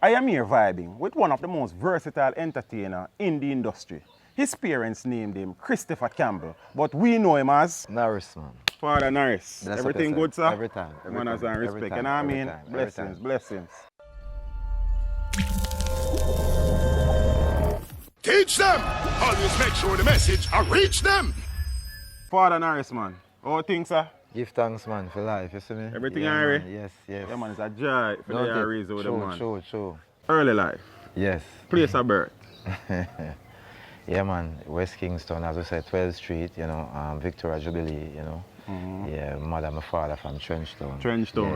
I am here vibing with one of the most versatile entertainers in the industry. His parents named him Christopher Campbell, but we know him as Norris, man. Father Norris. Bless Everything up good, sir? Every time. Manners and respect. And I mean, blessings, blessings. Teach them! Always make sure the message reach them! Father Norris, man. How things, sir? Give thanks, man, for life, you see me? Everything yeah, alright? Yes, yes. Yeah, man, it's a joy for the raise with the man. True. Early life. Yes. Place of birth. Yeah, man. West Kingston, as we said, 12th Street, Victoria Jubilee, Yeah, mother and father from Trenchtown.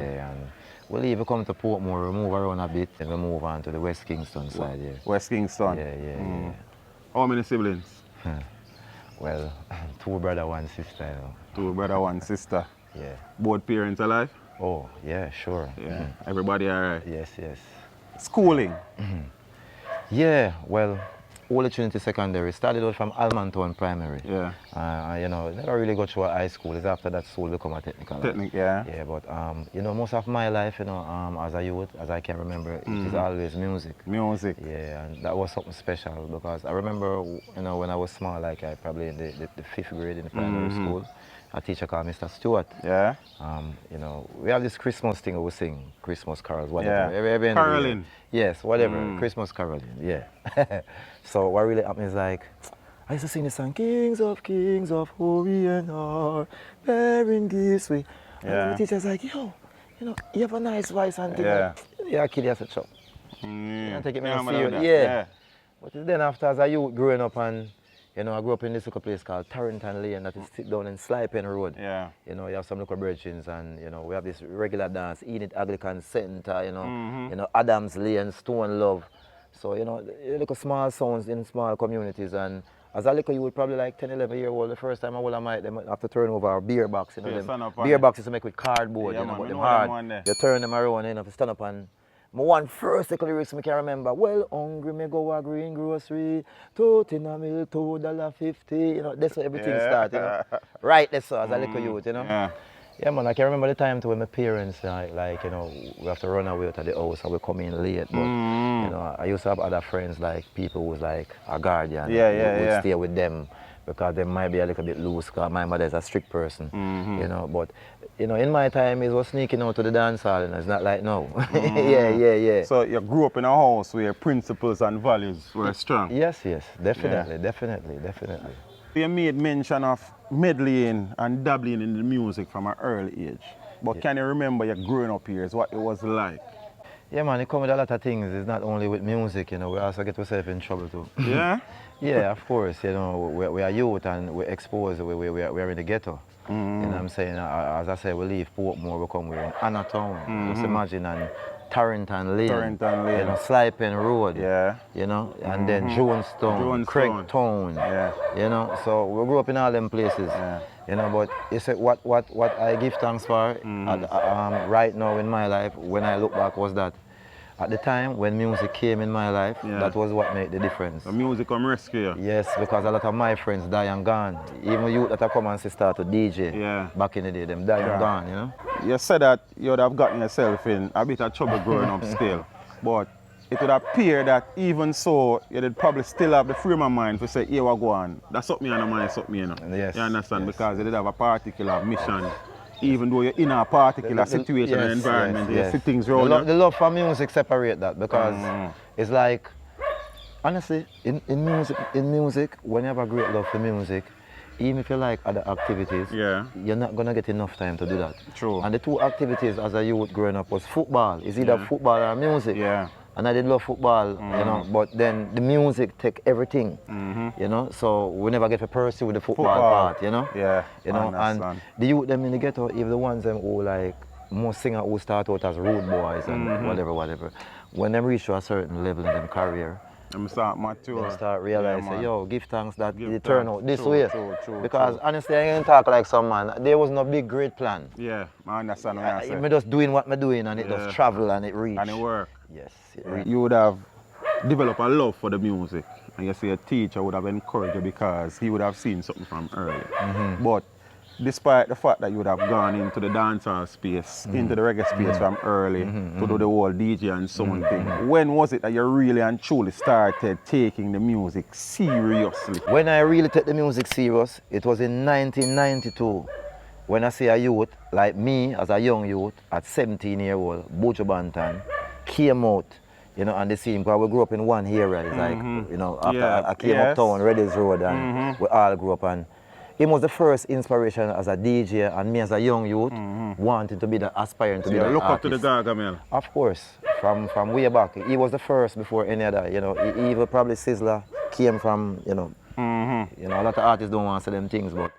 Yeah, and we leave, we come to Portmore, we move around a bit, and we move on to the West Kingston side, yeah. West Kingston? Yeah. How many siblings? Well, 2 brothers, 1 sister, 2 brothers, 1 sister. Yeah. Both parents alive? Oh, yeah, sure. Yeah. Everybody alright? Yes. Schooling? Yeah, well, Holy Trinity Secondary. Started out from Almantown Primary. Yeah. Never really got through high school. It's after that school become a technical. Yeah. Yeah, but most of my life, as a youth, as I can remember, it is always music. Music. Yeah, and that was something special because I remember, when I was small, like I probably in the 5th grade in the primary school, a teacher called Mr. Stewart. Yeah. We have this Christmas thing we sing, Christmas carols, whatever. Yeah. Caroling. Yes, whatever, Christmas caroling, yeah. So what really happened is like, I used to sing the song, Kings of Orient are bearing this way. Yeah. And the teacher's like, yo, you have a nice voice and thing. Yeah. Yeah, kid, I said, "Chop." Take it serious. Yeah. But then after, as a youth growing up and, I grew up in this little place called Tarrington Lane that is sit down in Slipen Road. Yeah. You have some little bridges and, we have this regular dance, Enid Anglican Center, Adams Lane, Stone Love. So, little small sounds in small communities. And as a little, you would probably like 10, 11-year-old, the first time I would have to turn over a beer box. Beer boxes to make with cardboard, but them hard. You turn them around, to stand up and my one first little lyrics I can remember. Well, hungry me go a green grocery, tote in a mill, $2.50. That's how everything started. Right, that's so as a little youth, Yeah, man, I can remember the time when my parents, we have to run away out of the house and we come in late. But, I used to have other friends, like people who was like a guardian. Who would stay with them because they might be a little bit loose because my mother is a strict person, But, in my time, it was sneaking out to the dance hall, and it's not like now. Yeah. So you grew up in a house where principles and values were strong? Yes, definitely. You made mention of meddling and dabbling in the music from an early age. But can you remember your growing up years, what it was like? Yeah, man, it comes with a lot of things. It's not only with music, we also get ourselves in trouble too. Yeah? Yeah, of course. We are youth and we're exposed. We're in the ghetto. You know what I'm saying? As I said, we leave Portmore, we're in Anatown. Just imagine, and Tarrington Lane. Slipen Road. Yeah. And then Jonestown, Craigtown. Yeah. So we grew up in all them places. Yeah. But you said what I give thanks for right now in my life, when I look back, was that at the time when music came in my life, that was what made the difference. The music come rescue you? Yes, because a lot of my friends die and gone. Even youth that have come and start to DJ back in the day, them die and gone, You said that you would have gotten yourself in a bit of trouble growing up still, but it would appear that even so, you'd probably still have the frame of mind to say, here we go on. That's something in the mind, something, Yes. You understand? Because you did have a particular mission. Even though you're in a particular situation and environment, you see things rolling. The love for music separate that because it's like, honestly, in music, when you have a great love for music, even if you like other activities, you're not going to get enough time to do that. True. And the 2 activities as a youth growing up was football. It's either football or music. Yeah. And I did love football, but then the music take everything, so we never get to pursue the football part, Yeah, and the youth them in the ghetto, even the ones them who like, most singers who start out as rude boys and whatever, when they reach to a certain level in their career, them start mature. They start realizing, yo, give thanks that it turn out this True, way. Because honestly, I ain't talk like some man. There was no big great plan. Yeah, I understand what you're saying. I'm just doing what I'm doing and it just travel and it reach. And it work. Yes. You would have developed a love for the music, and you say a teacher would have encouraged you because he would have seen something from early. But despite the fact that you would have gone into the dancehall space, into the reggae space from early to do the whole DJ and sound thing, when was it that you really and truly started taking the music seriously? When I really took the music serious, it was in 1992. When I say a youth, like me as a young youth, at 17-year-old, Buju Banton, came out, you know, and the scene, because we grew up in one area, it's like, you know, after I came uptown, Reddy's Road, and we all grew up, and he was the first inspiration as a DJ, and me as a young youth, wanting to be the aspiring to be the look artist. up to the Gargamel. Of course, from way back. He was the first before any other, you know, even probably Sizzler came from, you know, you know, a lot of artists don't want to say them things, but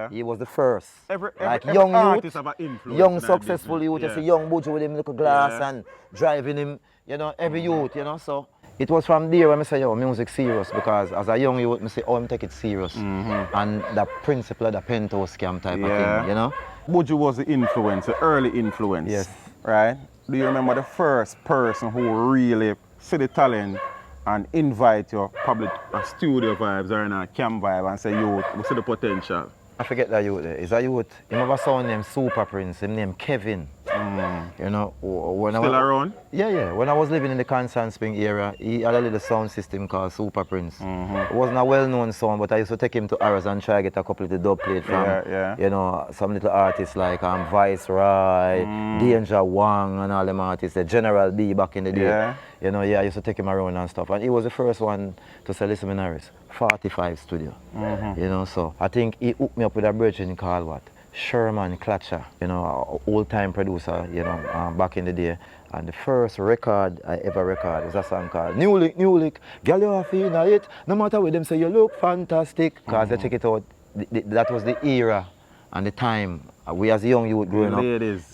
he was the first. Every young artist youth, have an influence young successful youth, you see young Buju with him little glass and driving him, you know, every youth, you know, so. It was from there when I say, yo, music serious, because as a young youth, I say, oh, I'm take it serious. And the principle of the penthouse scam type of thing, you know. Buju was the influence, the early influence. Yes. Right? Do you remember the first person who really see the talent and invite you, probably a studio vibes or in a camp vibe and say, yo, we see the potential? I forget that youth there. It's a youth, he have a son named Super Prince, him named Kevin. You know, when Still around? Yeah. When I was living in the Constant Spring area, he had a little sound system called Super Prince. It wasn't a well-known sound, but I used to take him to Arras and try to get a couple of the dub played from, you know, some little artists like Viceroy, Danger Wang and all them artists, the General B back in the day. You know, I used to take him around and stuff. And he was the first one to say, listen, Norris, 45 studio. You know, so I think he hooked me up with a virgin called what? Sherman Clutcher, you know, an old-time producer, you know, back in the day. And the first record I ever recorded was a song called New Lick, Girl, you are feeling it, no matter what them say, you look fantastic. Because I check it out, that was the era and the time. We as young youth growing up.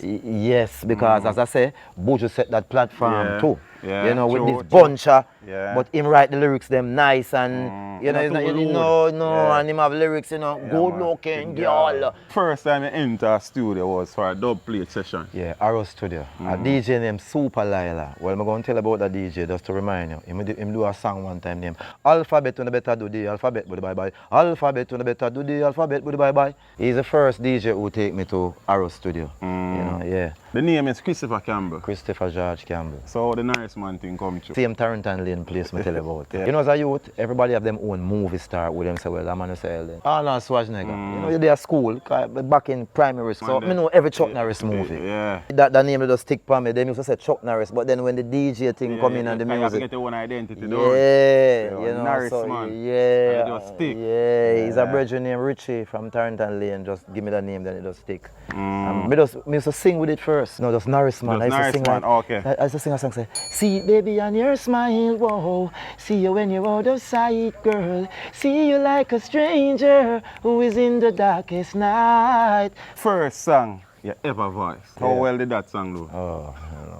Yes, because as I say, Buju set that platform too. You know, with this bunch of, but him write the lyrics them nice and you know, and him have lyrics, you know, good looking girl. First time I enter a studio was for a dub plate session. Yeah, Arrow Studio. A DJ named Super Lila. Well, I'm going to tell about that DJ just to remind you. Him do a song one time named Alphabet when the better do the alphabet, but bye bye. Alphabet when the better do the alphabet, but bye bye. He's the first DJ who take me to Arrow Studio. You know, The name is Christopher Campbell. Christopher George Campbell. So the Norris Man thing come true. Same Tarrantine Lane place me tell you about. You know, as a youth, everybody have them own movie star with them say, well, I'm gonna say then. Oh no, Schwarzenegger. You know, they're school, back in primary school. So I know every Chuck Norris movie. That name will just stick for me. They used to say Chuck Norris, but then when the DJ thing come in and the music. You have to get your own identity, you know, Norris so, Man. And it just stick. He's a brother named Richie from Tarrantine Lane. Just give me the name, then it just stick. Me used to sing with it first. No, just Norris Man. Just Norris Man, okay. I used to sing a song say, see it baby on your smile, whoa. See you when you're out of sight, girl. See you like a stranger who is in the darkest night. First song you ever voiced. How well did that song do? Oh, I don't know.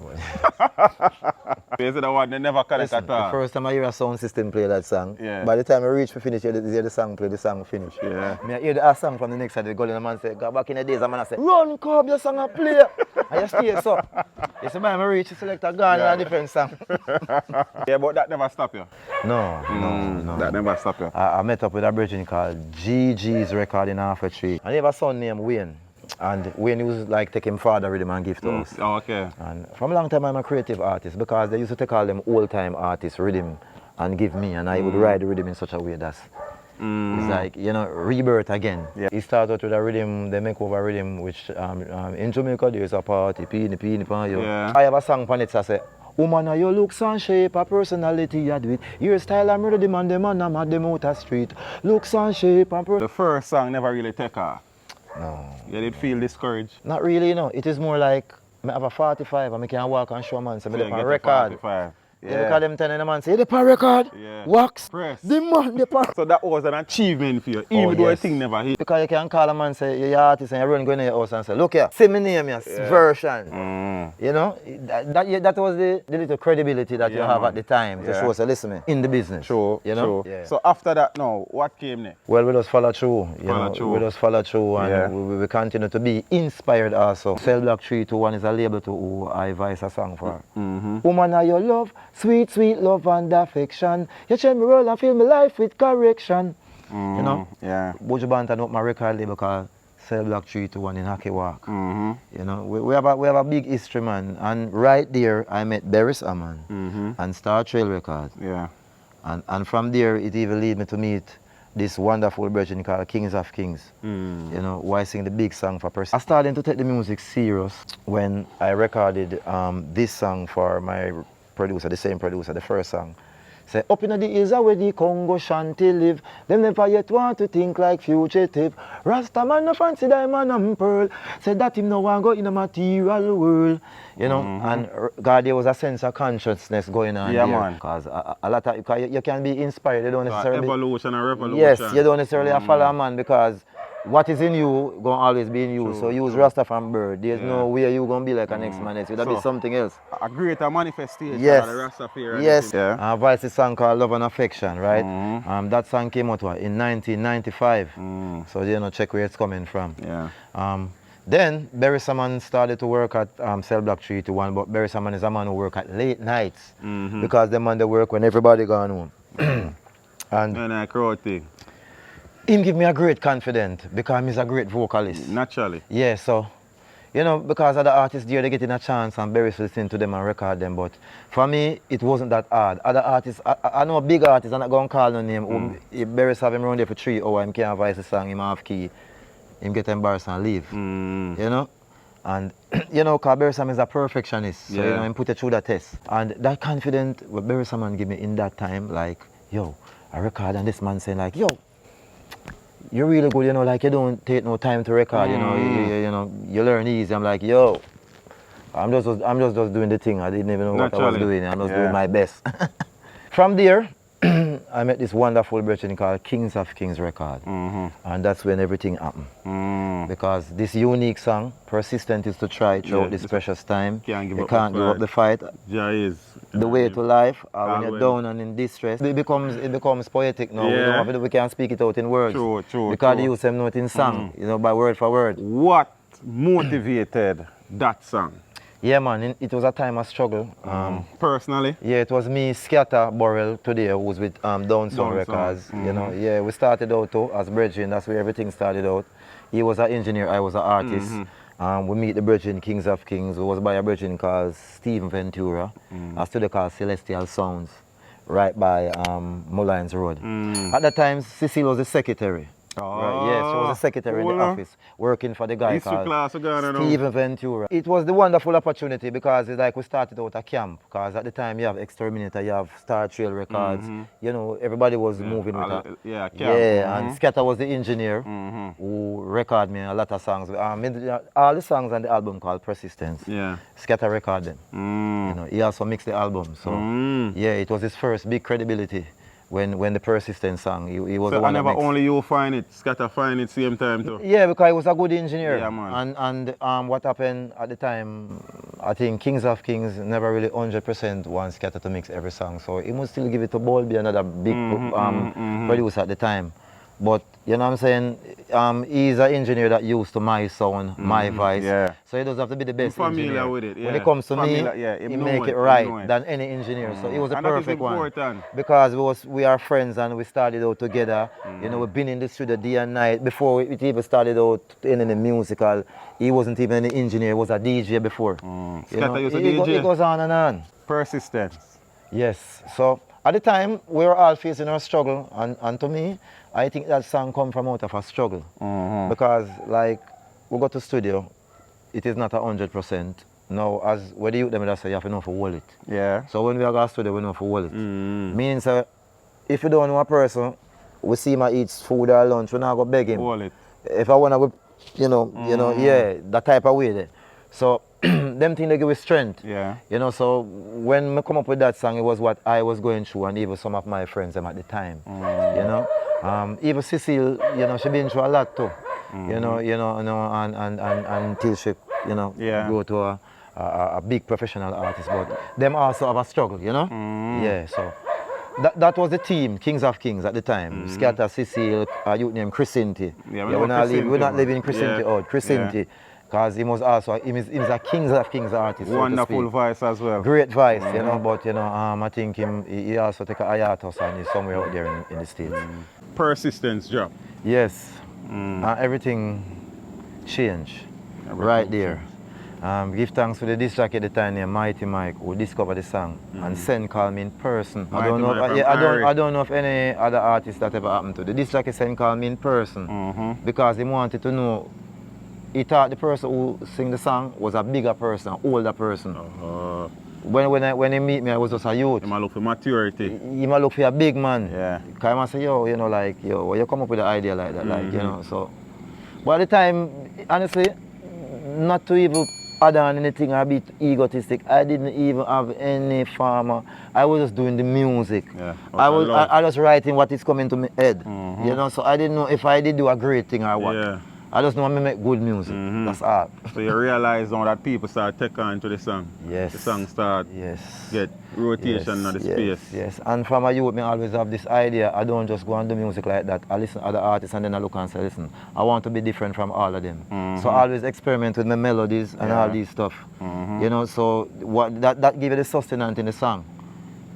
Is it the one they never connect at all? The first time I hear a sound system play that song, by the time I reach for finish, you hear the song play, the song finish. I hear the song from the next side, the golden man say, go back in the days, a man say, run, come, your song a play. And you stay so. You see, by I reach, you select a gun and a different song. But that never stop you? No. That never stop you? I met up with a virgin called GG's record in Half a Tree. And he have a son named Wayne. And Wayne used like take him father rhythm and give to us. Okay. And from a long time I'm a creative artist because they used to take all them old time artists rhythm and give me, and I would ride the rhythm in such a way that's it's like, you know, rebirth again. He started with a rhythm, they make over rhythm, which in Jamaica there's a party, peeny pan yo. I have a song on it that say, woman, your looks and shape, a personality you do it. Your style, I'm ready, man, the man, I'm at the motor street. Looks and shape, and the first song never really take off. No. You did feel discouraged? Not really, you know. It is more like I have a 45 and I can walk and show man, so I have a record. 45. You look at them telling the man, say, you the record, wax, press. the man, the pan. So that was an achievement for you, even though the thing never hit. Because you can call a man, say, you're an artist, and you run going to your house and say, look here, see me name, your version. You know, that was the little credibility that you have at the time to show, say, listen, me, in the business. True, you know? So after that now, what came next? Well, we just follow through, we just follow through, and we continue to be inspired also. Cell Block 321 is a label to who I voice a song for. Woman, are your love, sweet, sweet love and affection. You change me roll and fill my life with correction. You know? Yeah. Buju Banton up my record label called Cell Block 321 in Hockey Walk. You know, we have a big history, man. And right there, I met Beres Aman and Star Trail Records. Yeah. And from there, it even led me to meet this wonderful virgin called Kings of Kings. You know, who I sing the big song for person. I started to take the music serious when I recorded this song for my producer, the same producer, the first song. Say, up in the hills where the Congo shanty live, them never yet want to think like fugitive. Rasta man no fancy diamond and pearl, said that him no want go in a material world. You know, and God, there was a sense of consciousness going on there. Man. Because a lot of, you can be inspired, you don't necessarily... evolution and revolution. Yes, you don't necessarily follow a man because what is in you going to always be in you. So use Rasta from birth. There's no way you're going to be like a next man. It's going to be something else. A greater manifestation of the Rastafari. Yes. Yeah. I voiced a song called Love and Affection, right? That song came out in 1995. So you know, check where it's coming from. Yeah. Then Beres Aman started to work at Cell Block 321, but Beres Aman is a man who work at late nights because the man they work when everybody gone home. And I crowd thing. Him give me a great confidence because he's a great vocalist. Naturally. Yeah, so, you know, because other artists there, they getting a chance and Beres listen to them and record them. But for me, it wasn't that hard. Other artists, I know big artists, I'm not going to call no name. If Beres have him around there for 3 hours, he can't voice the song, him half key, him get embarrassed and leave. You know? And, you know, because Beres Aman is a perfectionist. So, you know, him put it through the test. And that confidence what Beres Aman give me in that time, like, yo, I record and this man saying like, yo, you're really good, you know, like you don't take no time to record, you know, you know, you learn easy. I'm like, yo, I'm just doing the thing. I didn't even know what I was doing. I'm just doing my best. From there, I met this wonderful virgin called Kings of Kings record. And that's when everything happened. Because this unique song, persistent is to try throughout this precious time. You can't give up the fight. The way to life, when you're down and in distress, it becomes poetic now. We can't speak it out in words. True. Because they use them note in song, you know, by word for word. What motivated that song? Yeah, man, it was a time of struggle. Personally? Yeah, it was me, Scatter Burrell, today, who was with Downsound Records. You know, yeah, we started out too, as brethren. That's where everything started out. He was an engineer, I was an artist. We meet the brethren, Kings of Kings, who was by a brethren called Stephen Ventura, a studio called Celestial Sounds, right by Mullines Road. At that time, Cecile was the secretary. Right, yes, she was a secretary in the office, working for the guy called Stephen Ventura. It was the wonderful opportunity because it's like we started out a camp, because at the time you have Exterminator, you have Star Trail Records, you know, everybody was moving with that. And Scatter was the engineer who recorded me a lot of songs. All the songs on the album called Persistence, Scatter recorded them. You know, he also mixed the album, so yeah, it was his first big credibility. When the Persistence song, he was the one that never only you find it, Scatter find it same time too? Yeah, because he was a good engineer. Yeah, man. And what happened at the time, I think Kings of Kings never really 100% want Scatter to mix every song. So he must still give it to Bolby, another big producer at the time. But, you know what I'm saying, he's an engineer that used to my sound, my voice. So he doesn't have to be the best engineer. With it, When it comes to me, he make it right than any engineer. So he was the perfect one. Because we are friends and we started out together. You know, we've been in the studio day and night. Before it even started out in the musical, he wasn't even an engineer, he was a DJ before. Scatter used to DJ? It goes on and on. Persistence. Yes. So at the time, we were all facing our struggle. And to me, I think that song come from out of a struggle. Because like, we go to studio, it is not 100%. Now, as when the youth them say, you have to know for hold it. Yeah. So when we go to studio, we know for hold it. Means if you don't know a person, we see him eat food or lunch, we not go beg him. Hold it. If I wanna go, you know, yeah, that type of way there. So them things they give us strength. Yeah. You know, so when I come up with that song, it was what I was going through, and even some of my friends them at the time. You know. Even Cecile, you know, she been through a lot too. You know, and until she, you know, go to a big professional artist. But them also have a struggle, you know? Yeah, so that was the team, Kings of Kings at the time. Scatter, Cecile, a youth named Chrisinti. We're not living Chrisinti out. Chrisinti. Because he was also, he's a Kings of Kings artist. Wonderful voice as well. Great voice, you know, but you know, I think he also take a hiatus and he's somewhere out there in the States. Persistence job. Yes. Everything change. Everything Right there. Give thanks to the disc jockey at the time named Mighty Mike who discovered the song and send call me in person. I don't know if any other artist that ever happened to. The disc jockey send call me in person because he wanted to know. He thought the person who sing the song was a bigger person, an older person. When he meet me, I was just a youth. He might look for maturity. He might look for a big man. Yeah. Because I must say, yo, you know, like, yo, where you come up with an idea like that, like, you know, so. But at the time, honestly, not to even add on anything or be egotistic, I didn't even have any farmer. I was just doing the music. Yeah. I was writing what is coming to my head, you know, so I didn't know if I did do a great thing or what. Yeah. I just know I make good music. That's all. So you realize now that people start taking on to the song. Yes. The song start get rotation in the space. Yes. And from a youth, I always have this idea. I don't just go and do music like that. I listen to other artists and then I look and say, listen, I want to be different from all of them. So I always experiment with my melodies and all these stuff. You know, so what that give you the sustenance in the song.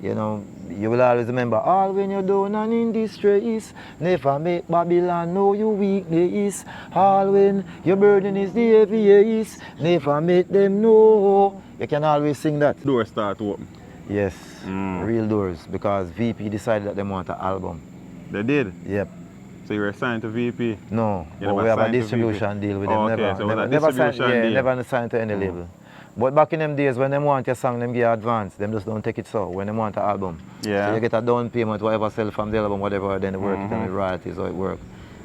You know, you will always remember, all when you're down and in distress, never make Babylon know your weakness. All when your burden is the heaviest, never make them know. You can always sing that. Doors start to open. Yes, real doors, because VP decided that they want an album. They did? Yep. So you were signed to VP? No, but we have a distribution deal with them. Okay, so never signed to any label. But back in them days, when they want your song, them give you advance. Them just don't take it so. When they want an album, so you get a down payment, whatever sell from the album, whatever, then they work it and the royalties, how it works.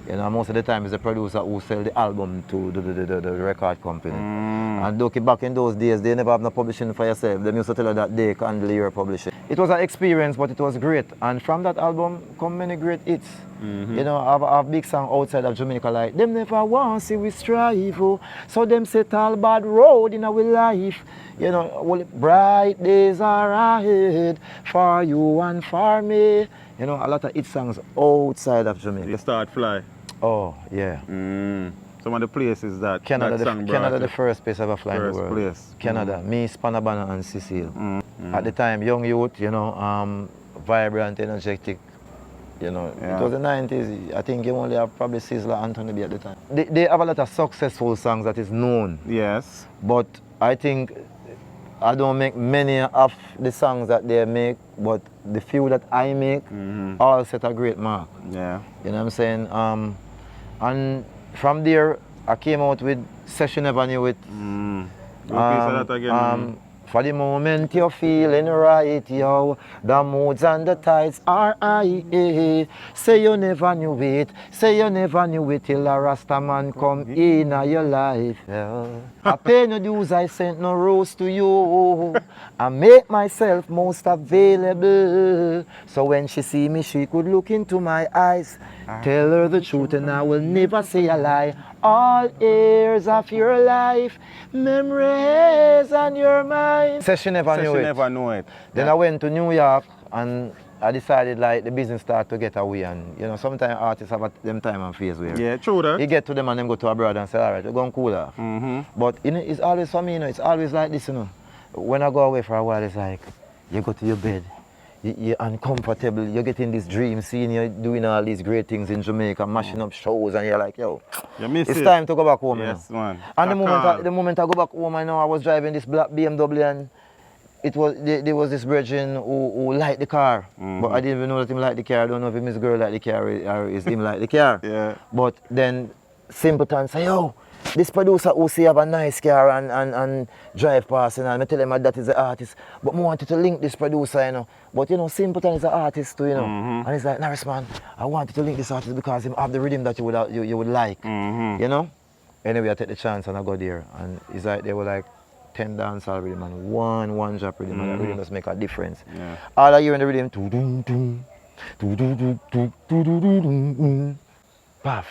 You know, most of the time it's the producer who sell the album to the record company. And look, back in those days, they never have no publishing for yourself. They used to tell you that they can handle your publishing. It was an experience, but it was great. And from that album come many great hits. You know, I have big song outside of Jamaica like, them never want to see we strive, oh. So them set all bad road in our life. You know, well, bright days are ahead for you and for me. You know, a lot of hit songs outside of Jamaica. You start fly. Oh, yeah. Some of the places that Canada, that the first place ever fly in the world. Place. Canada, me, Spanabana and Cecile. At the time, young youth, you know, vibrant, energetic. You know, it was the 90s. I think you only have probably Sizzla Anthony B at the time. They have a lot of successful songs that is known. Yes. But I think I don't make many of the songs that they make, but the few that I make all set a great mark. Yeah. You know what I'm saying? And from there, I came out with Session Avenue with that again. For the moment you're feeling right, yo, the moods and the tides are high. Say you never knew it, till a Rasta man come in your life. Yeah. I pay no dues, I sent no rose to you. I make myself most available. So when she see me, she could look into my eyes. Tell her the truth and I will never say a lie. All years of your life, memories on your mind. Session never knew it. Then I went to New York and I decided like the business started to get away, and you know sometimes artists have them time and phase where true that. You get to them and them go to abroad and say, all right, we're going cool off. But you know, it's always for me, you know, it's always like this, you know. When I go away for a while, it's like you go to your bed. You're uncomfortable, you're getting this dream, seeing you doing all these great things in Jamaica, mashing up shows, and you're like, yo, it's time to go back home. Yes, you know? man. And the moment I go back home, I know I was driving this black BMW and there was this virgin who liked the car, but I didn't even know that him liked the car. I don't know if his girl liked the car or is him like the car. But then Simpleton say, yo, this producer who say have a nice car and drive past, and I tell him that is the artist, but I wanted to link this producer, you know. But you know, Simpleton is an artist too, you know. And he's like, Norris man, I wanted to link this artist because he have the rhythm that you would like, you know. Anyway, I take the chance and I go there, and it's like they were like 10 dancehall rhythm and one drop rhythm, and the rhythm just make a difference. All I hear in the rhythm, paf.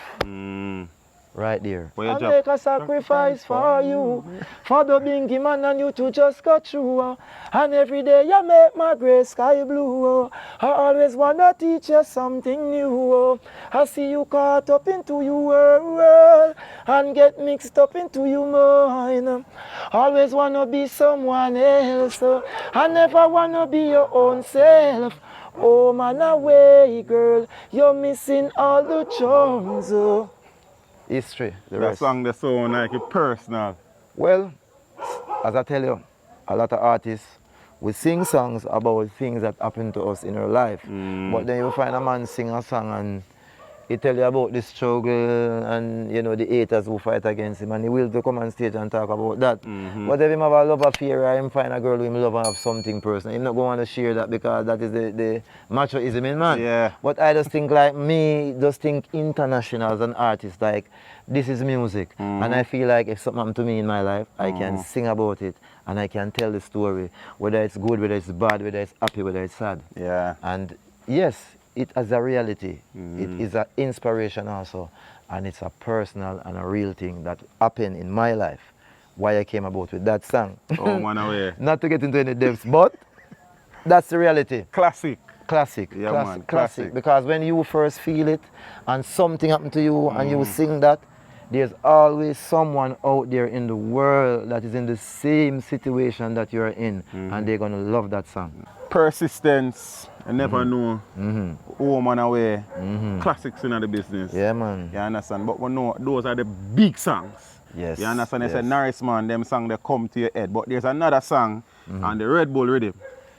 Right there. I make a sacrifice for you, for the bingy man and you to just go through. And every day you make my gray sky blue. I always wanna teach you something new. I see you caught up into your world and get mixed up into your mind. Always wanna be someone else. I never wanna be your own self. Oh man, away girl, you're missing all the charms. History, the That rest. song the sound like it personal. Well, as I tell you, a lot of artists we sing songs about things that happen to us in our life. But then you find a man sing a song and he tell you about the struggle and you know the haters who fight against him, and he will to come on stage and talk about that. But if him have a love affair or him find a girl who him love and have something personal, him not going to share that because that is the machoism in man. Yeah. But I just think like me, just think international as an artist, like this is music. And I feel like if something happened to me in my life, I can sing about it and I can tell the story, whether it's good, whether it's bad, whether it's happy, whether it's sad. Yeah. And yes, it has a reality. It is an inspiration also. And it's a personal and a real thing that happened in my life. Why I came about with that song. Oh, man, away. Not to get into any depths, but that's the reality. Classic. Classic. Yeah, classic, man, classic. classic. Because when you first feel it and something happened to you and you sing that, there's always someone out there in the world that is in the same situation that you're in, and they're gonna love that song. Persistence. I never know. Home and away. Classics in the business. Yeah, man. You understand? But we know those are the big songs. Yes. You understand? They yes. say Norris Man, them songs they come to your head. But there's another song on the Red Bull rhythm.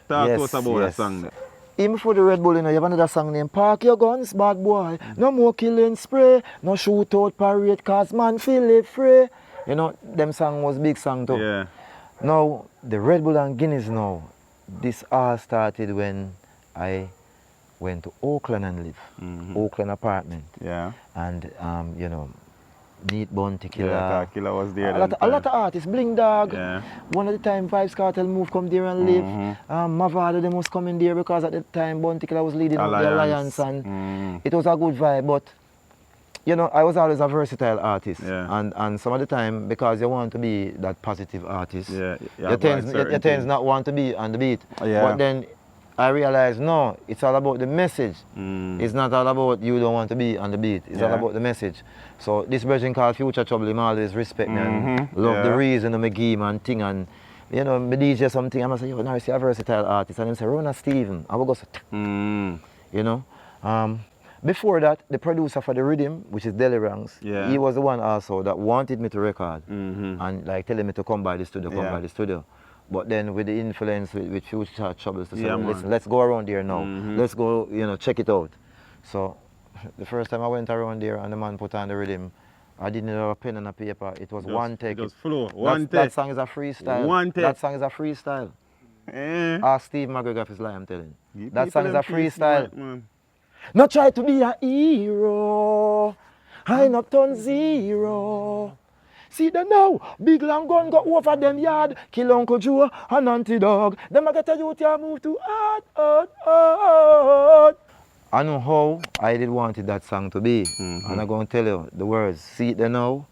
Talk to us about that song there. Even before the Red Bull, you know, you have another song named Park Your Guns, Bad Boy. No more killing spray, no shootout parade, cause man feel it free. You know, them song was big song too. Yeah. Now, the Red Bull and Guinness now, this all started when I went to Oakland and live. Oakland apartment. Yeah. And, you know, Neat Bounty Killer. Yeah, Killer was there. A lot of artists, Bling Dog. Yeah. One of the time Vibes Cartel move come there and live. Mavado them was coming there because at the time Bounty Killer was leading the Alliance and it was a good vibe. But you know, I was always a versatile artist. Yeah. And some of the time, because you want to be that positive artist, Yeah. you tend not want to be on the beat. Yeah. But then I realized, no, it's all about the message. It's not all about you don't want to be on the beat. It's all about the message. So this version called Future Trouble, him always respect me and love the reason I give and thing. And you know, me DJ something, I'm going to say, yo, Norris, you're a versatile artist. And then say, Rona Steven. I will go say, you know. Before that, the producer for the rhythm, which is Deli Ranks, he was the one also that wanted me to record and like telling me to come by the studio, But then with the influence with Future Troubles, to say, listen, let's go around there now. Let's go, you know, check it out. So the first time I went around there and the man put on the rhythm, I didn't have a pen and a paper. It was one take. It was flow. One take. That song is a freestyle. One take. That song is a freestyle. Ask Steve McGregor if it's lie, I'm telling you. That song is a freestyle. Right, Not try to be a hero. I not turn zero. See them now, big long gun go over them yard, kill Uncle Joe and Auntie Dog. Them a get a youth here move to hard. I know how I did wanted that song to be, and I'm going to tell you the words. See it there now,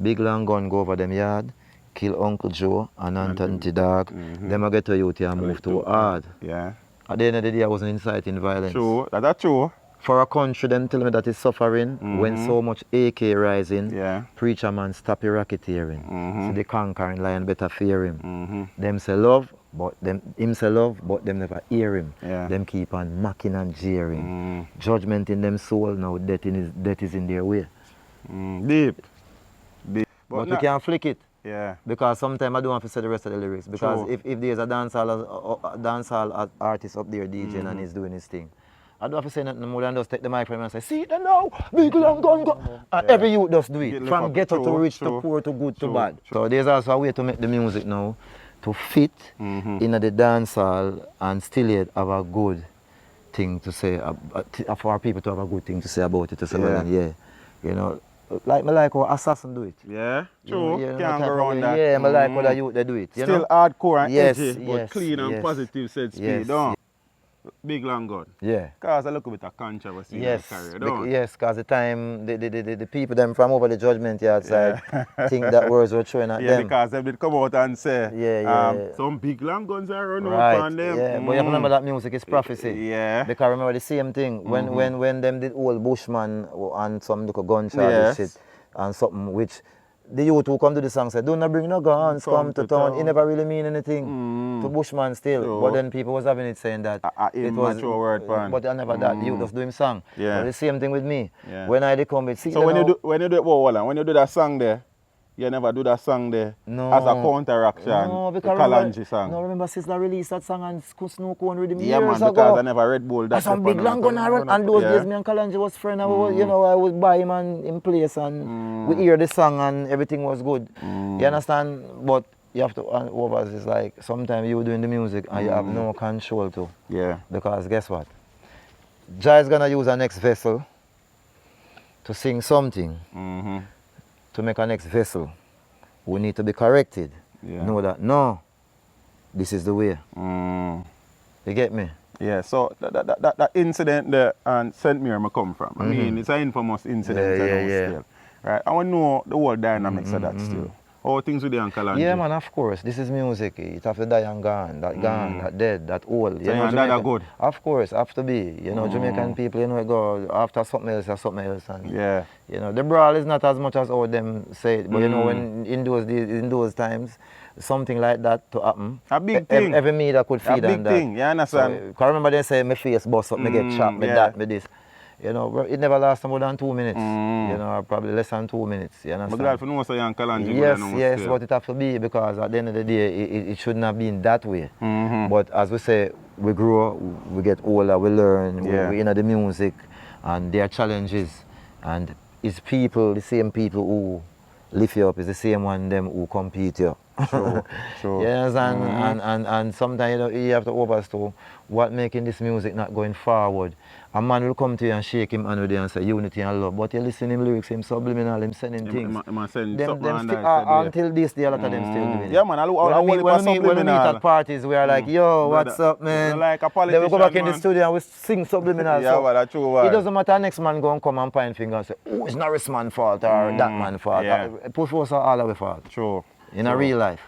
big long gun go over them yard, kill Uncle Joe and Auntie Dog. Them a get a youth here move to hard. Yeah. At the end of the day, I wasn't inciting violence. True. That's true. For a country, them tell me that is suffering when so much AK rising. Yeah. Preacher man stop your racketeering. So the conquering lion better fear him. Them say love, but him say love, but them never hear him. Yeah. Them keep on mocking and jeering. Judgment in them soul now, death is in their way. Deep. But we can't flick it. Yeah. Because sometimes I don't have to say the rest of the lyrics. Because if there's a dancehall artist up there DJing and he's doing his thing, I don't have to say nothing more than just take the microphone and say, see them now, big long gun go. Every youth does do it. From ghetto to rich to poor to good to bad. So there's also a way to make the music now to fit in the dancehall and still yet have a good thing to say, for our people to have a good thing to say about it. To say, you know, like how Assassin do it. Yeah, true. You know, Can't go around that. Yeah, I like how the youth they do it. You Still know? hardcore and Yes, edgy, but yes, clean and yes. positive said speed, Yes, don't? Big long gun. Yeah. Cause a little bit of controversy in the career, don't? Yes, because the time the people them from over the judgment yard side think that words were throwing at them. Because they did come out and say some big long guns are running up on them. Yeah, but you remember that music is prophecy. Yeah. Because remember the same thing when them did old Bushman and some little gunshot and shit and something which the youth who come to the song said, "Do not bring no guns, come to town." It never really mean anything to Bushman still. True. But then people was having it saying that it was immature word, pan. but I never that. The youth was doing song. Yeah. But the same thing with me. Yeah. When I come with see So when you do when you do that song there, you never do that song there No. as a counteraction. No, the because Kalanji song. No, remember Sizzla released that song and Snow Cone rhythm Yeah, years man, ago. because I never Red Bull that. That's some big long gun and those days me and Kalanji was friends. I was, you know, I would buy him and in place and we hear the song and everything was good. You understand? But you have to overs is like sometimes you doing the music and you have no control too. Yeah. Because guess what? Jai is gonna use our next vessel to sing something. To make our next vessel. We need to be corrected. Yeah. Know that no, this is the way. You get me? Yeah, so that incident there and St. Mary I come from. I mean, it's an infamous incident still. Right? I want to know the whole dynamics of that still. How things with the Uncle Angie. Yeah, man, of course. This is music. It have to die and gone. That dead, that old. So you know, that good? Of course, have to be. You know, Jamaican people, you know, go after something else or something else. And, yeah. You know, the brawl is not as much as all them say. But you know, when in those times, something like that to happen. A big thing. Every media could feed on that. A big thing, you understand? So, cause I remember they say my face bust up, me get chopped, me that, me this. You know, it never lasts more than 2 minutes. You know, probably less than 2 minutes. You understand? I'm glad for no say Uncle Angie. Yes, but it have to be because at the end of the day, it shouldn't have been that way. But as we say, we grow, we get older, we learn, we in the music, and there are challenges, and it's people, the same people who lift you up, is the same one them who compete you. True. Yes, and sometimes you know, you have to overstep what making this music not going forward. A man will come to you and shake him hand with you and say unity and love, but you listen to him lyrics, him subliminal, him sending things. Until this day, a lot of them still doing it. Yeah, man, when we meet at parties, we are like, yo, what's up, man? Like a then we go back in the studio and we sing subliminal. Yeah, well, that's true. It doesn't matter, next man go and come and point finger and say, oh, it's Norris man's fault or that man's fault. Yeah. Push us all our fault. True. In a real life.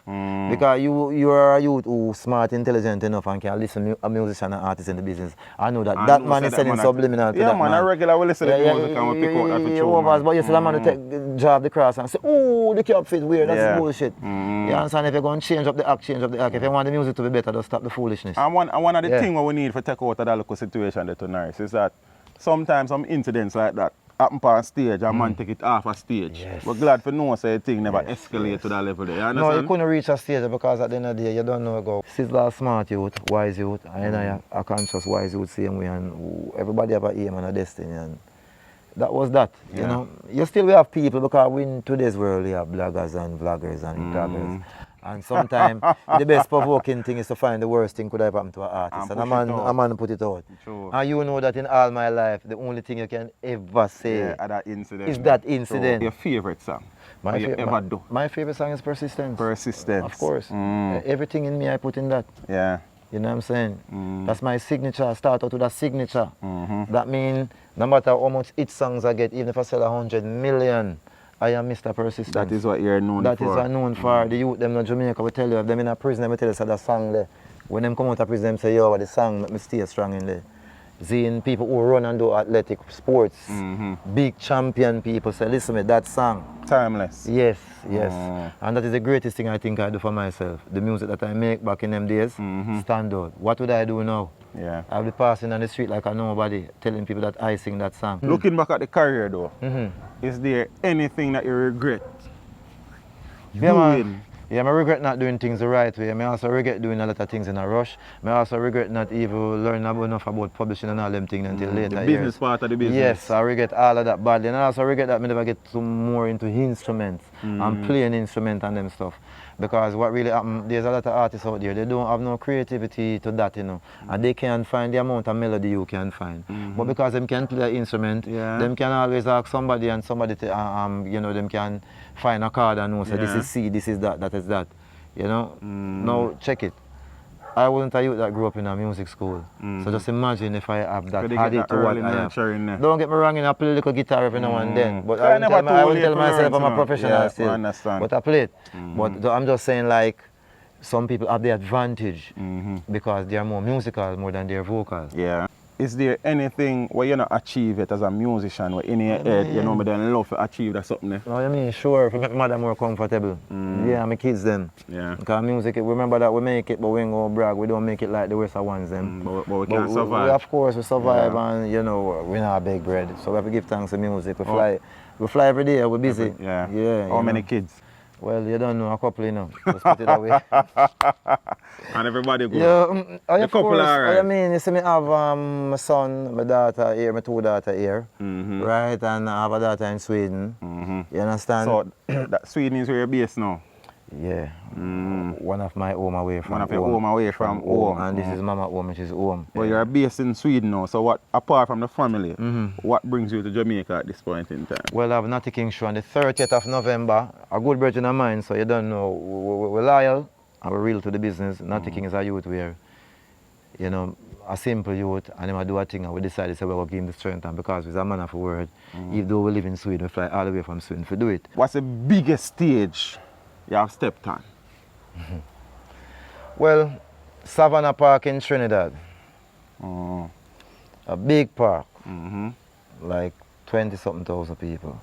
Because you are a youth who smart, intelligent enough and can listen to a musician and artist in the business. I know that man is selling subliminal to that man. Yeah, man, I regular will listen to music and we pick out that for true. But you see that man will drive the cross and say, oh, the cap fit weird, that's bullshit. You understand? If you're going to change up the act, change up the act. If you want the music to be better, just stop the foolishness. And one of the things we need to take out of that local situation there to Norris is that sometimes some incidents like that happen on stage and man take it off a stage. Yes. We're glad for no say thing never escalate to that level there. You understand? No, you couldn't reach a stage because at the end of the day you don't know go. Sizzla a smart youth, wise youth, and I a conscious wise youth same way, and everybody have a aim and a destiny, and that was that. You know. You still will have people because we in today's world we have bloggers and vloggers and bloggers. And sometimes the best provoking thing is to find the worst thing could have happened to an artist. And a man put it out. True. And you know that in all my life, the only thing you can ever say that incident is that incident. True. Your favorite song? My favorite song is Persistence. Persistence. Of course. Everything in me I put in that. Yeah. You know what I'm saying? That's my signature. I start out with a signature. That means no matter how much hit songs I get, even if I sell 100 million, I am Mr. Persistence. That is what you're known for. That is what I'm known for. The youth, them in Jamaica, we tell you, if them in a prison, they tell us that song there. When them come out of prison, them say, yo, the song make me stay strong in there. Seeing people who run and do athletic sports, big champion people say, listen to that song. Timeless. Yes. And that is the greatest thing I think I do for myself. The music that I make back in them days, stand out. What would I do now? Yeah. I'll be passing on the street like I nobody, telling people that I sing that song. Looking back at the career though, is there anything that you regret doing? Yeah, I regret not doing things the right way. I also regret doing a lot of things in a rush. I also regret not even learning enough about publishing and all them things until later. The business part of the business. Yes, I regret all of that badly. And I also regret that I never get more into instruments and playing instruments and them stuff. Because what really happened, there's a lot of artists out there, they don't have no creativity to that, you know. And they can't find the amount of melody you can find. But because them can play an instrument, them can always ask somebody and somebody to, you know, them can find a chord and know, say this is C, this is that, that is that. You know? Now check it. I wasn't a youth that grew up in a music school. So just imagine if I have that added to what I have. Don't get me wrong, I play a little guitar every now and then. But I won't tell myself I'm a professional still. But I play it. But I'm just saying, like, some people have the advantage because they are more musical more than they're vocal. Yeah. Is there anything where you not achieve it as a musician, where in your head, you know, me then love to achieve that something there? No, I mean, sure, to make my mother more comfortable. Yeah, my kids them. Yeah. Because music, remember that we make it, but we ain't gonna brag. We don't make it like the rest of ones them. But we can survive. Of course, we survive, and you know, we not bake bread. So we have to give thanks to music. We fly every day. We're busy. Yeah. How many kids? Well, you don't know, a couple, you know. Let's put it that way. And everybody go. Yeah, the of couple course. are right. I mean, you see me have my son, my daughter here, my two daughters here, right? And I have a daughter in Sweden. You understand? So that Sweden is where you're based now? Yeah. One of my home away from One of your home away from home. And this is mama home, which is home. But you're based in Sweden now, so what, apart from the family, what brings you to Jamaica at this point in time? Well, I have Natty King show on the 30th of November. A good virgin of mine, so you don't know, we're loyal and we're real to the business. Natty King is a youth where, you know, a simple youth, and him do a thing, and we decided to say, we'll give him the strength, and because he's a man of a word, even though we live in Sweden, we fly all the way from Sweden to do it. What's the biggest stage you have stepped on? Well, Savannah Park in Trinidad. A big park, like 20-something thousand people.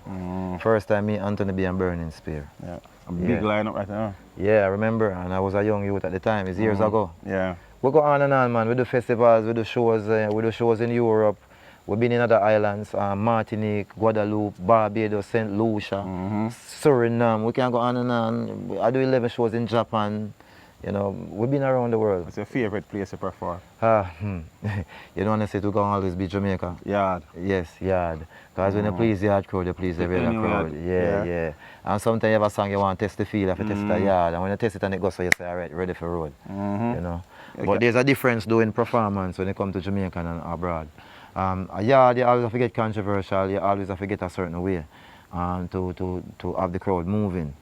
First time me, Anthony B. and Burning Spear. Yeah. A big lineup right now. Yeah, I remember, and I was a young youth at the time. It's years ago. Yeah. We go on and on, man. We do festivals, we do shows in Europe. We've been in other islands, Martinique, Guadeloupe, Barbados, St. Lucia, Suriname. We can go on and on. I do 11 shows in Japan. You know, we've been around the world. What's your favorite place to perform? You don't want to say to go always be Jamaica? Yard. Yes, yard. Because when you please the yard crowd, you please every other crowd. Yeah. And sometimes you have a song you want to test the feel, you have to test the yard. And when you test it and it goes, so you say, all right, ready for road. You know. Okay. But there's a difference doing performance when you come to Jamaica and abroad. A yard, you always have to get controversial, you always have to get a certain way to have the crowd moving.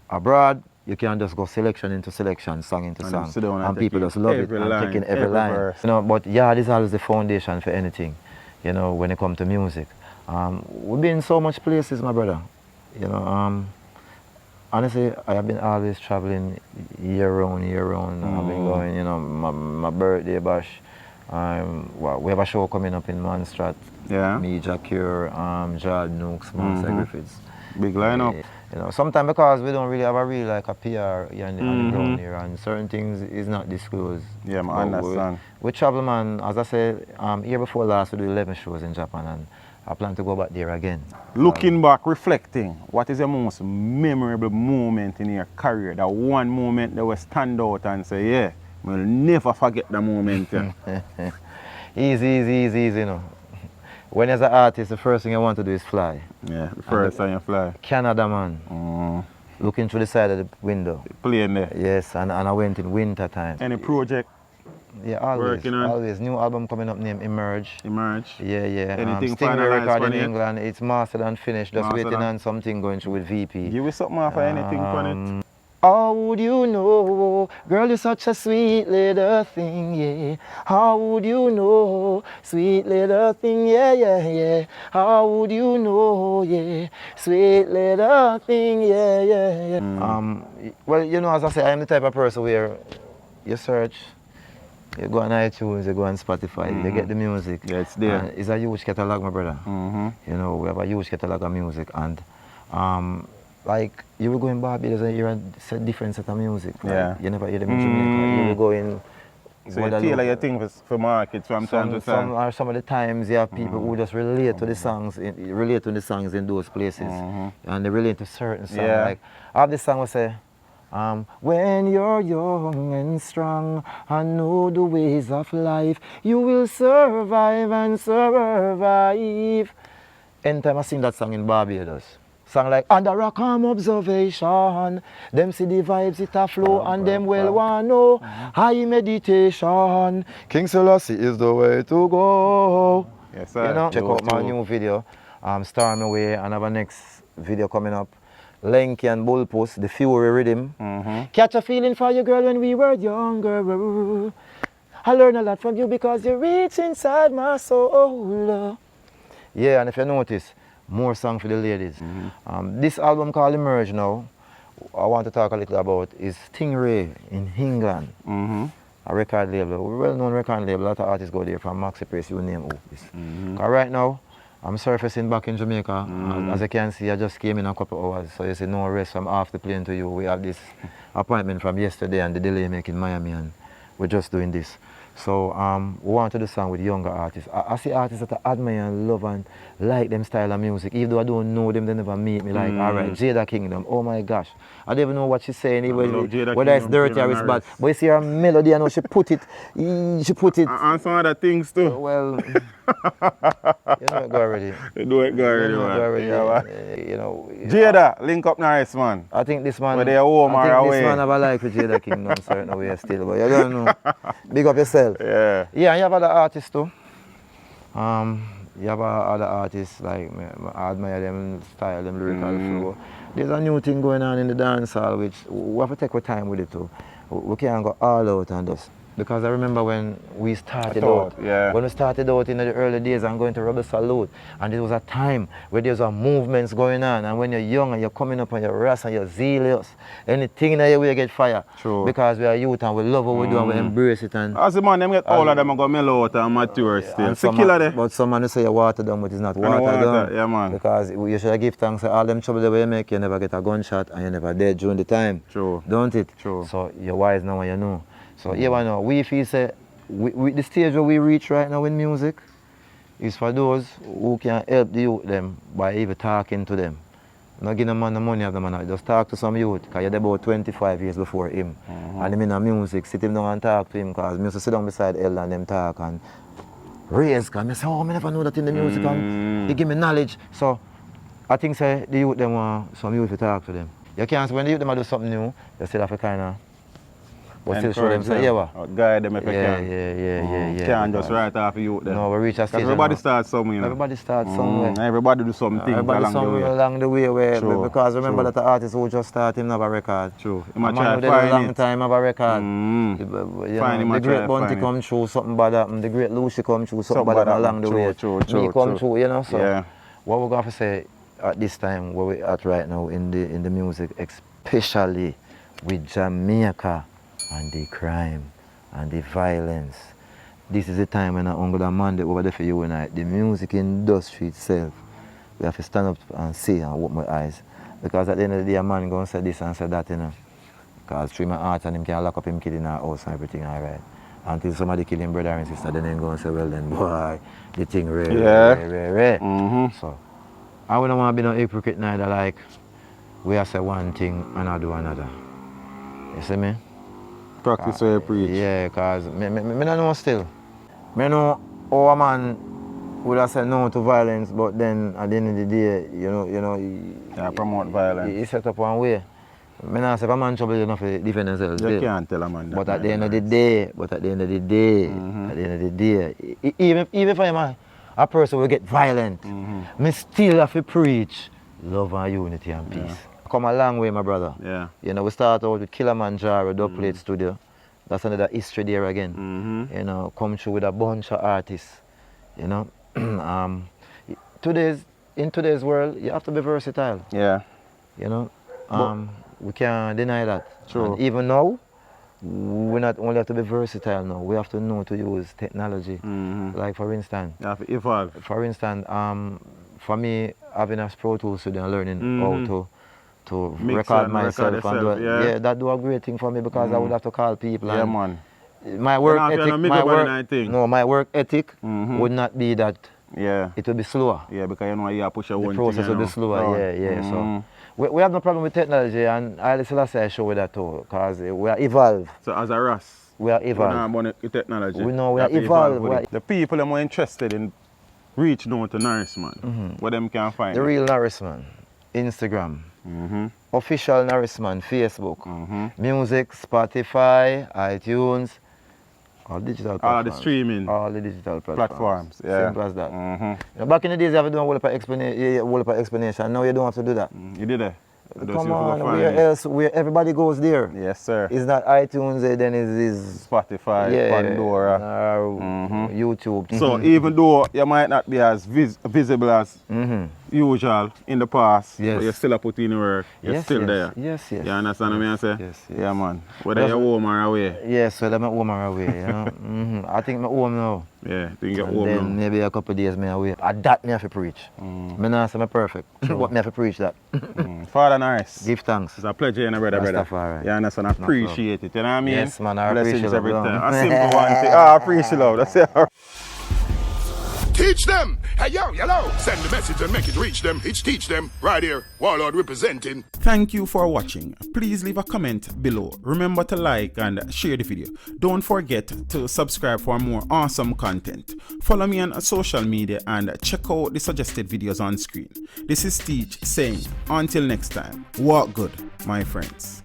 Abroad, you can just go selection into selection, song into song, and people just love it and taking every line. Verse. You know, but yard is always the foundation for anything, you know, when it comes to music. We've been in so much places, my brother. You know, honestly, I have been always traveling year round. I've been going, you know, my birthday bash. Well, we have a show coming up in Manstrat. Yeah. Me, Jacure, Jad Nooks, Master Griffiths. Big lineup. You know, sometimes because we don't really have a real like a PR here on the ground here, and certain things is not disclosed. Yeah, I understand. We travel, man. As I said, year before last we do 11 shows in Japan, and I plan to go back there again. Looking back, reflecting, what is your most memorable moment in your career? That one moment that will stand out and say, yeah, we'll never forget the moment. Yeah. Easy, you know. When as an artist, the first thing I want to do is fly. Yeah, the first time you fly. Canada, man. Looking through the side of the window. Playing there. Yes, and I went in winter time. Any project? Yeah, always. Working on? Always. New album coming up named Emerge. Yeah. Stingray Anything finalized record for in you? England. It's mastered and finished. Just waiting on something going through with VP. Give me something off anything on it. How would you know, girl, you're such a sweet little thing, yeah. How would you know, sweet little thing, yeah. How would you know, yeah, sweet little thing, yeah. Well, you know, as I say, I'm the type of person where you search, you go on iTunes, you go on Spotify, you get the music. Yeah, it's there. And it's a huge catalog, my brother. You know, we have a huge catalog of music, and like, you will go in Barbados and hear a different set of music. Right? Yeah. You never hear them in Jamaica. You will go in. So you tailor your thing for markets from time to time? Some of the times you have people who just relate to the songs, in those places. And they relate to certain songs. Yeah. Like, I have this song where say, when you're young and strong and know the ways of life, you will survive and survive. Anytime I sing that song in Barbados, song like under a calm observation, them see the vibes it a flow and them well want know high meditation. King Selassie is the way to go. Yes, sir. You know, check out my new video, Storm Away, and have a next video coming up. Lenky and Bullpuss, the Fury Rhythm. Catch a feeling for you, girl, when we were younger. I learned a lot from you because you reach inside my soul. Yeah, and if you notice, more songs for the ladies. This album called Emerge now, I want to talk a little about is Stingray in England. a record label, a well-known record label, a lot of artists go there from Maxi Press, you name who this. Cause right now, I'm surfacing back in Jamaica. As you can see, I just came in a couple hours, so you see no rest from off the plane to you. We have this appointment from yesterday and the delay making Miami, and we're just doing this. So we want to do a song with younger artists. I see artists that I admire and love and like them style of music. Even though I don't know them, they never meet me. Like, all right, Jada Kingdom, oh my gosh. I don't even know what she's saying, whether it's dirty or it's bad. But you see her melody, I know she put it. And some other things too. Well, you know it go already. You know it go already, man. You know. Jada, link up Norris Man. I think this man. Whether you're home or away. This man have a like with Jada Kingdom certain way still, but you don't know. Big up yourself. Yeah. Yeah, and you have other artists too. You have other artists like I admire them style, them lyrical flow. There's a new thing going on in the dancehall which we have to take our time with it too. We can't go all out and just. Because I remember when we started out in the early days and going to Rebel Salute, and there was a time where there was movements going on, and when you're young and you're coming up and you're rash and you're zealous, anything in the way you get fire. True. Because we are youth and we love what we do and we embrace it. And as the man, them get all of them and go mellow out and mature still. But some man who say you water down, but it's not water down. Yeah, man. Because you should give thanks to all them trouble that you make, you never get a gunshot and you never dead during the time. True. Don't it? True. So you're wise now and you know. So yeah, I know. We feel say the stage where we reach right now in music is for those who can help the youth them by even talking to them. Not give them man the money of the man. Just talk to some youth, because you're about 25 years before him. And him in the music, sit him down and talk to him, because I used to sit down beside El and them talk and raise, because I say, oh, I never know that in the music, and he give me knowledge. So I think say the youth them want some youth to talk to them. You can't, when the youth them do something new, you still have to kind of but still show them, say, yeah, what? Guide them if you can. Yeah. Can't just write off youth them. No, we reach a stage. Everybody starts somewhere, you know. Everybody starts somewhere. Everybody do something along the way. Because remember that the artist who just started him have a record. True. A man who did a long time have a record. The great Bunty come through, something bad happen. The great Lucy come through, something bad happen along the way. Me come through, you know. So what we're going to say at this time, where we're at right now in the music, especially with Jamaica, and the crime and the violence. This is the time when I'm going to mandate over there for you and I. The music industry itself, we have to stand up and see and open my eyes. Because at the end of the day, a man going to say this and say that, you know. Because through my art and him can lock up him kid in our house and everything, all right. Until somebody kill him brother and sister, then they going to say, well then, boy, the thing rare. So, I wouldn't want to be no hypocrite neither, like, we have say one thing and I do another. You see me? Practice where you preach. Yeah, because me don't know still. I know how a man would have said no to violence, but then at the end of the day, you know, promote violence. He set up one way. I don't say if a man trouble enough to defend himself. You can't tell a man that. But at the end of the day, even if I'm a person will get violent, me still have to preach love and unity and peace. Come a long way, my brother. Yeah. You know, we start out with Kilimanjaro, Dubplate Studio. That's another history there again. You know, come through with a bunch of artists. You know, in today's world, you have to be versatile. Yeah. You know, we can't deny that. True. And even now, we not only have to be versatile now, we have to know to use technology. Like for instance, you have to evolve. For instance, for me, having a Pro Tools studio and learning how to record myself and do it. That do a great thing for me because I would have to call people. Yeah, man. My work ethic would not be that. Yeah. It would be slower. Yeah, because you know you push your the one process thing. Would be slower. So we have no problem with technology, and I still show with that too, because we are evolved. So as a Ras, we are evolved. We know about technology. We know we are evolved. The people are more interested in reaching out to Norris Man. Where them can find the real Norris Man. Instagram, official Norris Man, Facebook, music, Spotify, iTunes, all digital platforms. All the streaming. All the digital platforms. Yeah. Simple as that. You know, back in the days, you have to do a whole heap of explanation. Now you don't have to do that. You did it. Come on, where everybody goes there. Yes, sir. It's not iTunes, then it's Spotify, Pandora, YouTube. So even though you might not be as visible as usual in the past, Yes. but you still a put in the work. You're still there. Yes. You understand what I say? Yes. Yeah, man. Whether you're home or away. Yes, well, I'm at home or away, you know. I think I'm home now. Yeah, I think you're And home then now. maybe a couple of days me away. At that me have to preach. Me not say me perfect, but me have to preach that. Father Norris. Give thanks. It's a pleasure, you know, brother. Rastafari. You understand? I appreciate it. You know what I mean? Yes, man, I Blessings appreciate every love. time. A simple one thing. I appreciate love. That's it. Teach them. Hey, yo, yellow. Send the message and make it reach them. It's teach them. Right here. Warlord representing. Thank you for watching. Please leave a comment below. Remember to like and share the video. Don't forget to subscribe for more awesome content. Follow me on social media and check out the suggested videos on screen. This is Teach saying, until next time, walk good, my friends.